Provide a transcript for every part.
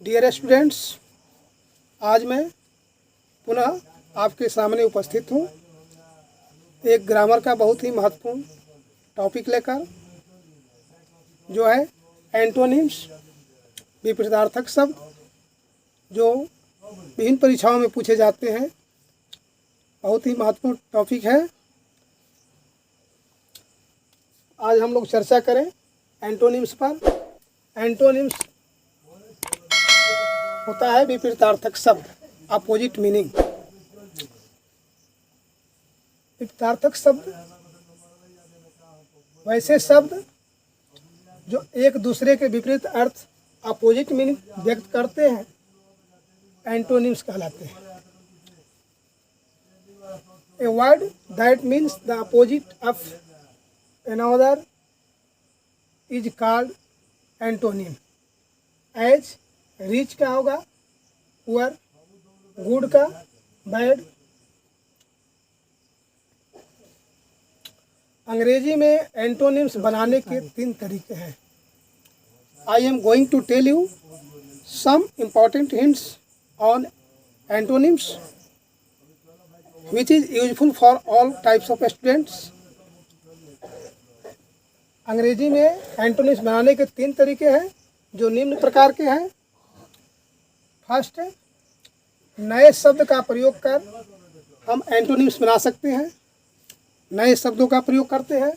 Dear students, आज मैं पुनः आपके सामने उपस्थित हूँ एक ग्रामर का बहुत ही महत्वपूर्ण टॉपिक लेकर, जो है एंटोनिम्स, विपरीतार्थक शब्द, जो विभिन्न परीक्षाओं में पूछे जाते हैं। बहुत ही महत्वपूर्ण टॉपिक है। आज हम लोग चर्चा करें एंटोनिम्स पर। एंटोनिम्स होता है विपरीतार्थक शब्द, अपोजिट मीनिंग। विपरीतार्थक शब्द वैसे शब्द जो एक दूसरे के विपरीत अर्थ, अपोजिट मीनिंग व्यक्त करते हैं, एंटोनिम्स कहलाते हैं। A word that means the opposite of another is called antonym. As rich का होगा पुअर, गुड का बैड। अंग्रेजी में एंटोनिम्स बनाने के 3 तरीके हैं। I am going to tell you some important hints on antonyms which is useful for all types of students. अंग्रेजी में एंटोनिम्स बनाने के 3 तरीके हैं जो निम्न प्रकार के हैं। फर्स्ट, नए शब्द का प्रयोग कर हम एंटोनिम्स बना सकते हैं। नए शब्दों का प्रयोग करते हैं,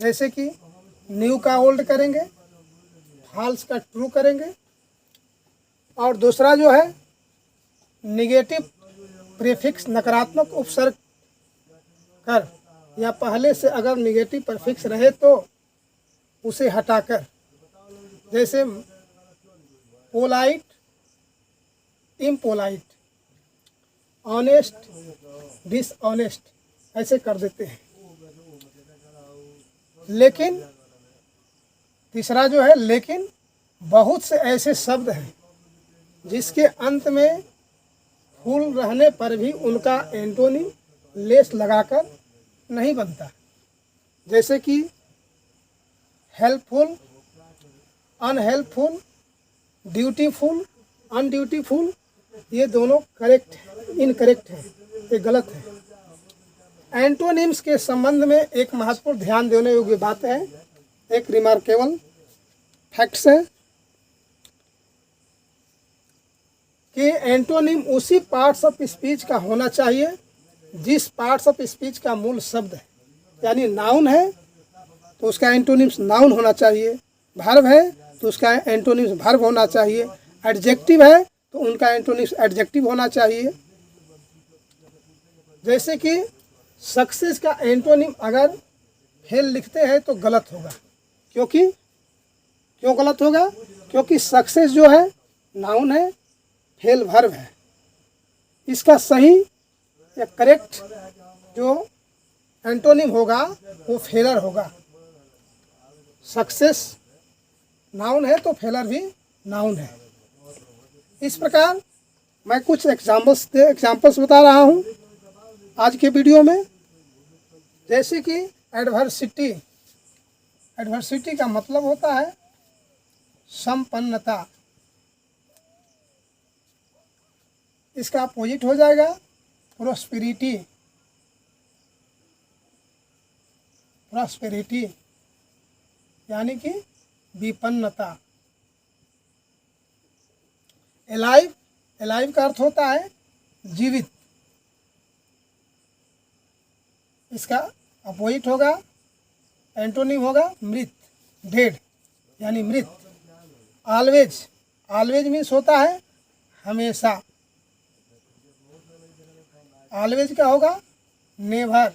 जैसे कि न्यू का ओल्ड करेंगे, फॉल्स का ट्रू करेंगे। और दूसरा जो है निगेटिव प्रीफिक्स, नकारात्मक उपसर्ग कर या पहले से अगर निगेटिव प्रीफिक्स रहे तो उसे हटाकर, जैसे पोलाइट, इम्पोलाइट, ऑनेस्ट, डिसऑनेस्ट, ऐसे कर देते हैं। लेकिन तीसरा जो है, लेकिन बहुत से ऐसे शब्द हैं जिसके अंत में फुल रहने पर भी उनका एंटोनिम लेस लगाकर नहीं बनता, जैसे कि हेल्पफुल, अनहेल्पफुल, ड्यूटीफुल, अनड्यूटीफुल। ये दोनों करेक्ट है, इनकरेक्ट है, ये गलत है। एंटोनिम्स के संबंध में एक महत्वपूर्ण ध्यान देने योग्य बात है, एक रिमार्केबल फैक्ट्स है कि एंटोनिम उसी पार्ट्स ऑफ स्पीच का होना चाहिए जिस पार्ट्स ऑफ स्पीच का मूल शब्द है। यानी नाउन है तो उसका एंटोनिम्स नाउन होना चाहिए, वर्ब है तो उसका एंटोनिम्स वर्ब होना चाहिए, एडजेक्टिव है तो उनका एंटोनिम्स एडजेक्टिव होना चाहिए। जैसे कि सक्सेस का एंटोनिम अगर फेल लिखते हैं तो गलत होगा। क्यों गलत होगा? क्योंकि सक्सेस जो है नाउन है, फेल वर्ब है। इसका सही या करेक्ट जो एंटोनिम होगा वो फेलर होगा। सक्सेस नाउन है तो फेलर भी नाउन है। इस प्रकार मैं कुछ एग्जाम्पल्स बता रहा हूँ आज के वीडियो में। जैसे कि एडवर्सिटी, एडवर्सिटी का मतलब होता है संपन्नता। इसका अपोजिट हो जाएगा प्रोस्पेरिटी, प्रॉस्पेरिटी यानी कि विपन्नता। एलाइव, एलाइव का अर्थ होता है जीवित। इसका अपोजिट होगा, एंटोनिम होगा मृत, डेड यानी मृत। ऑलवेज, ऑलवेज मीन्स होता है हमेशा। ऑलवेज का होगा नेवर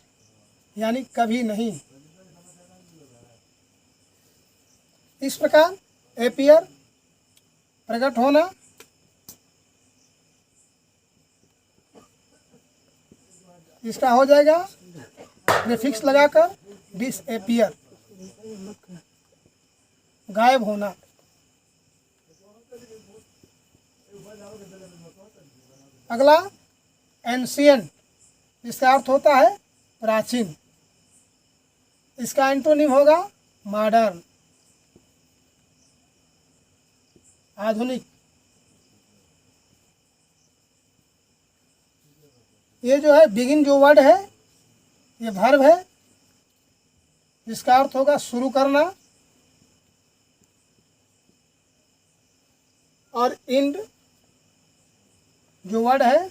यानी कभी नहीं। इस प्रकार एपियर, प्रकट होना। इसका हो जाएगा प्रीफिक्स लगाकर डिसएपियर, गायब होना। अगला एंशिएंट, जिसका अर्थ होता है प्राचीन। इसका एंटोनिम होगा मॉडर्न, आधुनिक। ये जो है बिगिन जो वर्ड है ये वर्ब है, जिसका अर्थ होगा शुरू करना, और एंड जो वर्ड है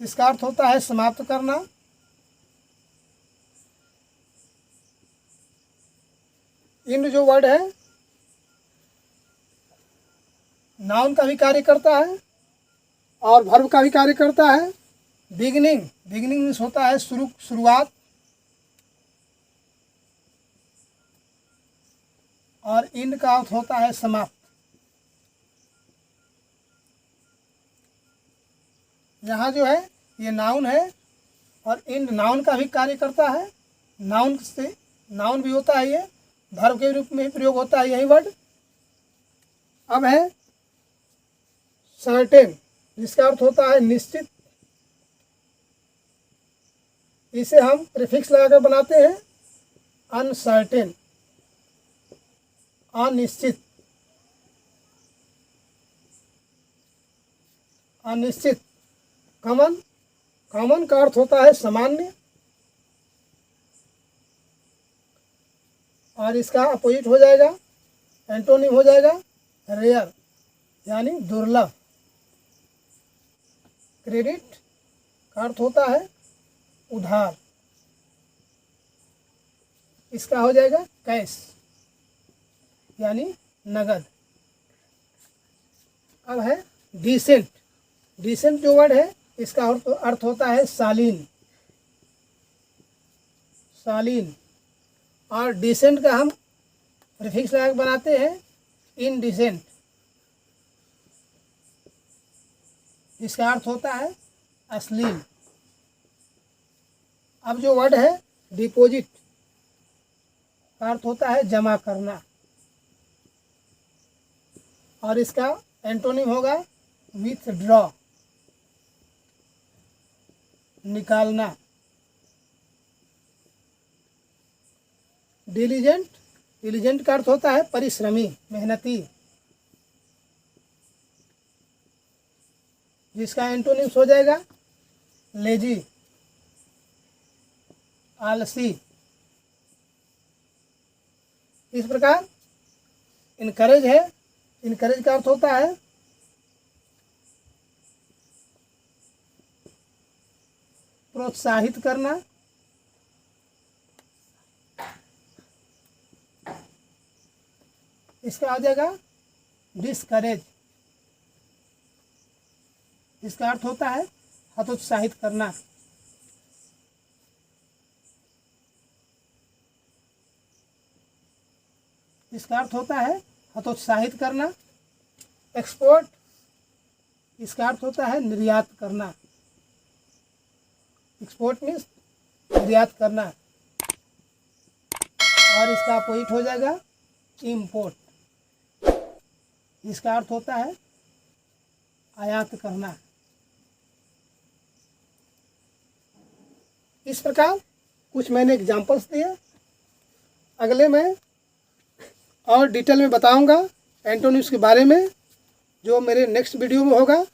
इसका अर्थ होता है समाप्त करना। एंड जो वर्ड है नाउन का भी कार्य करता है और वर्ब का भी कार्य करता है। बिगिनिंग मीन्स होता है शुरुआत, और एंड का अर्थ होता है समाप्त। यहाँ जो है ये नाउन है और एंड नाउन का भी कार्य करता है। नाउन भी होता है, ये वर्ब के रूप में प्रयोग होता है यही वर्ड। अब है सर्टेन, जिसका अर्थ होता है निश्चित। इसे हम प्रीफिक्स लगाकर बनाते हैं अनसर्टेन, अनिश्चित। अनिश्चित। कॉमन का अर्थ होता है सामान्य, और इसका अपोजिट हो जाएगा, एंटोनिम हो जाएगा रेयर, यानी दुर्लभ। क्रेडिट का अर्थ होता है उधार, इसका हो जाएगा कैश, यानी नगद। अब है डिसेंट। डिसेंट जो वर्ड है इसका अर्थ होता है शालीन, शालीन। और डिसेंट का हम प्रीफिक्स लगा बनाते हैं इनडिसेंट, जिसका अर्थ होता है अश्लील। अब जो वर्ड है डिपॉजिट का अर्थ होता है जमा करना, और इसका एंटोनिम होगा विथड्रॉ, निकालना। डिलीजेंट का अर्थ होता है परिश्रमी, मेहनती, जिसका एंटोनिम्स हो जाएगा लेजी, आलसी। इस प्रकार इनकरेज है, इनकरेज का अर्थ होता है प्रोत्साहित करना। इसका आ जाएगा डिस्करेज, इसका अर्थ होता है हतोत्साहित करना। इसका अर्थ होता है हतोत्साहित करना। एक्सपोर्ट, इसका अर्थ होता है निर्यात करना। एक्सपोर्ट मीन्स निर्यात करना, और इसका अपोजिट हो जाएगा इम्पोर्ट, इसका अर्थ होता है आयात करना। इस प्रकार कुछ मैंने एग्जांपल्स दिए। अगले में और डिटेल में बताऊंगा एंटोनिम्स के बारे में, जो मेरे नेक्स्ट वीडियो में होगा।